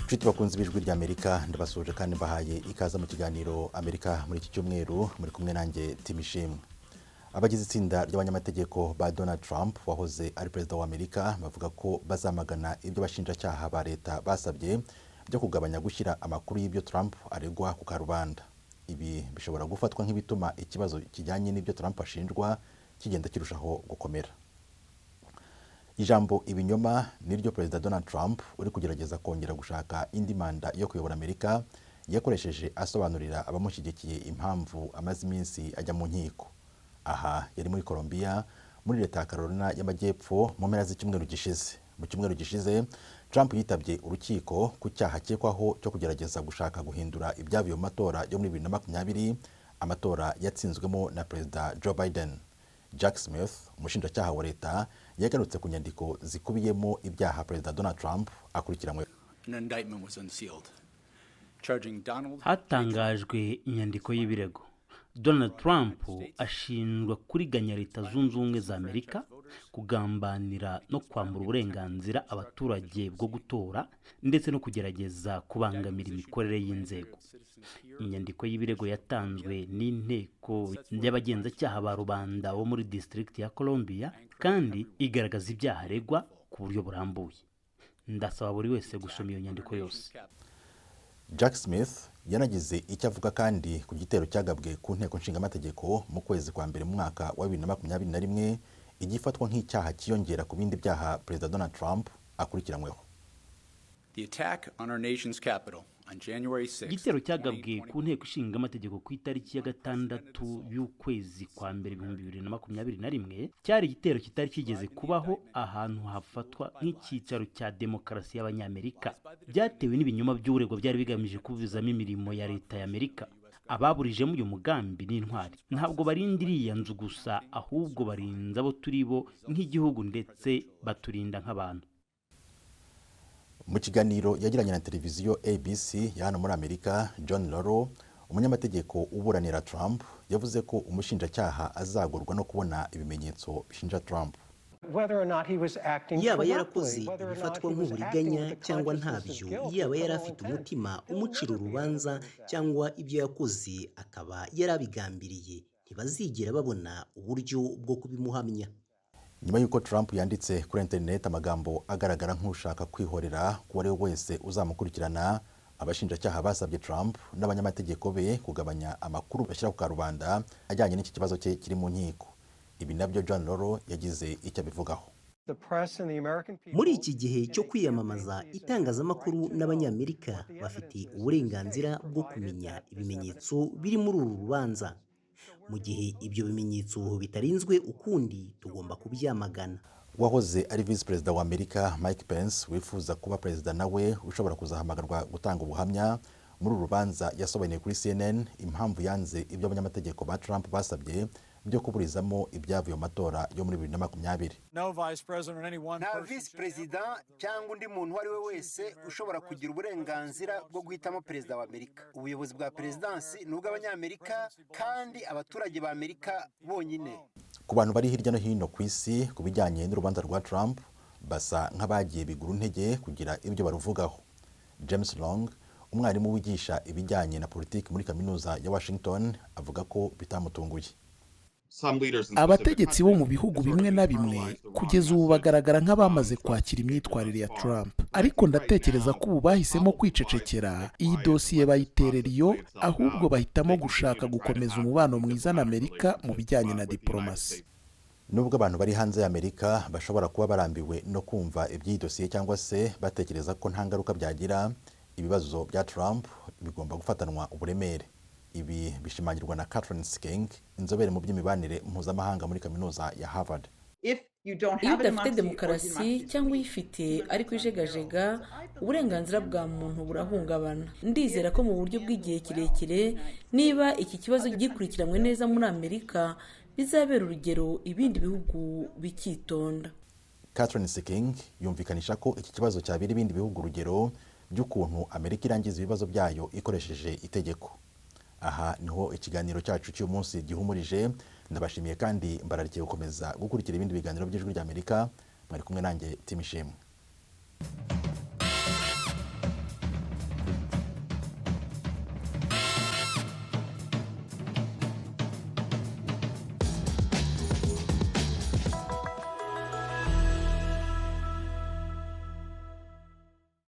Nshuti bakunze ibijwi ry'Amerika, ndabasuje kandi mbahaye ikaza mu kiganiro Amerika muri iki cyumweru, muri kumwe nanjye Timishimwe. Abagize itsinda ry'abanyamategeko ba Donald Trump wahoze ari perezida wa Amerika bavuga ko bazamagana iby'abashinjacyaha ba Leta basabye byo kugabanya gushyira amakuru y'ibyo Trump aregwa ku karubanda. Ibi bishobora gufatwa nk'ibituma ikibazo kijyanye n'ibyo Trump ashinjwa kigenda kirushaho gukomera. Ijambo ibinyoma niryo Perezida Donald Trump uri kugerageza kongera gushaka indi manda yo kuyobora Amerika yakoresheje asobanurira abamushyigikiye impamvu amaze iminsi ajya mu nkiko. Aha yari muri Colombia muri Leta ya Carolina y'Amajyepfo mu mpera z'icyumweru gishize. Mu cyumweru gishize Trump yitabye urukiko ku cyaha cyekwaho cyo kugerageza gushaka guhindura ibyavuye mu matora yo muri 2020, amatora yatsinzwemo na Perezida Joe Biden. Jack Smith, umushinjacyaha wa Leta, yagarutse ku nyandiko zikubiyemo ibyaha Perezida Donald Trump akurikiranyweho. Hatangajwe inyandiko y'ibirego. Donald Trump ashinjwa kuriganya Leta Zunze Ubumwe za Amerika, kugambanira no kwambura uburenganzira abaturage bwo gutora, ndetse no kugerageza kubangamira imikorere y'inzego. Inyandiko y'ibirego yatanzwe n'inteko y'abagenzacyaha ba rubanda bo muri district ya Colombia kandi igaragaza ibyaha aregwa ku buryo burambuye. Ndasaba buri wese gusoma iyo nyandiko yose. Jack Smith yanagize icyo avuga kandi ku gitero cyagabwe ku nteko nshingamategeko mu kwezi kwa mbere mu mwaka wa 2021, igifatwa nk'icyaha kiyongera ku bindi byaha Perezida Donald Trump akurikiranyweho. Igitero cyagabwe ku nteko ishinga amategeko ku itariki ya 6 y'ukwezi kwa mbere 2021 cyari igitero kitari kigeze kubaho ahantu hafatwa nk'icyicaro cya demokarasi y'Abanyamerika. Byatewe n'ibinyoma by'uregwa byari bigamije kubuzamo imirimo ya Leta ya Amerika. Ababurijemo uyu mugambi n'intwari ntabwo barindiriye nzu gusa, ahubwo barinza abo turi bo nk'igihugu ndetse baturinda nk'abantu. Mu kiganiro yagiranye na televiziyo ABC ya hano muri Amerika, John Loro, umunyamategeko uburanira Trump, yavuze ko umushinjacyaha azagorwa no kubona ibimenyetso bishinja Trump. Yaba yarakoze ibifatwa nk'uburiganya cyangwa ntabyo, yaba yari afite umutima umucira urubanza cyangwa ibyo yakoze akaba yarabigambiriye, ntibazigera babona uburyo bwo kubimuhamya. Nyuma y'uko Trump yanditse kuri internet amagambo agaragara nk'ushaka kwihorera ku wari wese uzamukurikirana, abashinjacyaha basabye Trump n'abanyamategeko be kugabanya amakuru bashyira ku karubanda ajyanye n'iki kibazo cye kiri mu nkiko. Ibi nabyo John Loro yagize icyo abivugaho. Muri iki gihe cyo kwiyamamaza, itangazamakuru n'abanyamerika bafite uburenganzira bwo kumenya ibimenyetso biri muri uru rubanza. Mu gihe ibyo bimenyetso bitarinzwe ukundi, tugomba kubyamagana. Wahoze ari Vice Perezida wa Amerika Mike Pence wifuza kuba perezida nawe ushobora kuzahamagarwa gutanga ubuhamya muri rubanza yasobanuye kuri CNN impamvu yanze ibyo abanyamategeko ba Trump basabye byo kuburizamo ibyavuye mu matora yo muri 2020. Nta Vice Perezida cyangwa undi muntu wari we wese ushobora kugira uburenganzira bwo guhitamo perezida wa Amerika. Ubuyobozi bwa perezidansi ni ubw'abanyamerika kandi abaturage ba Amerika bonyine. Ku bantu bari hirya no hino ku isi ku bijyanye n'urubanza rwa Trump, basa nk'abagiye bigura intege kugira ibyo baruvugaho. James Long, umwarimu wigisha ibijyanye na politiki muri kaminuza ya Washington, avuga ko bitamutunguye. Abategetsi bo mu bihugu bimwe na bimwe kugeza ubu bagaragara nk'abamaze kwakira imyitwarire ya Trump, ariko ndatekereza ko ubu bahisemo kwicecekera iyi dosiye bayiterera iyo, ahubwo bahitamo gushaka gukomeza umubano mwiza na Amerika mu bijyanye na diplomasi. Nubwo abantu bari hanze ya Amerika bashobora kuba barambiwe no kumva iby'iyi dosiye cyangwa se batekereza ko nta ngaruka byagira, ibibazo bya Trump bigomba gufatanwa uburemere. Ibi bishimangirwa na Catherine King, inzobere mu by'imibanire mpuzamahanga muri kaminuza ya Harvard. Iyo udafite demokarasi cyangwa uyifite ariko ijegajega, uburenganzira bwa muntu burahungabana. Ndizera ko mu buryo bw'igihe kirekire, niba iki kibazo gikurikiranwe neza muri Amerika, bizabera urugero ibindi bihugu bikitonda. Catherine King yumvikanisha ko iki kibazo cyabera ibindi bihugu urugero by'ukuntu Amerika irangiza ibibazo byayo ikoresheje itegeko. Aha niho ikiganiro cyacu cy'uyu munsi gihumurije. Ndabashimiye kandi mbararikiye gukomeza gukurikira ibindi biganiro by'ijwi ry'Amerika. Mwari kumwe nanjye Timishimwe.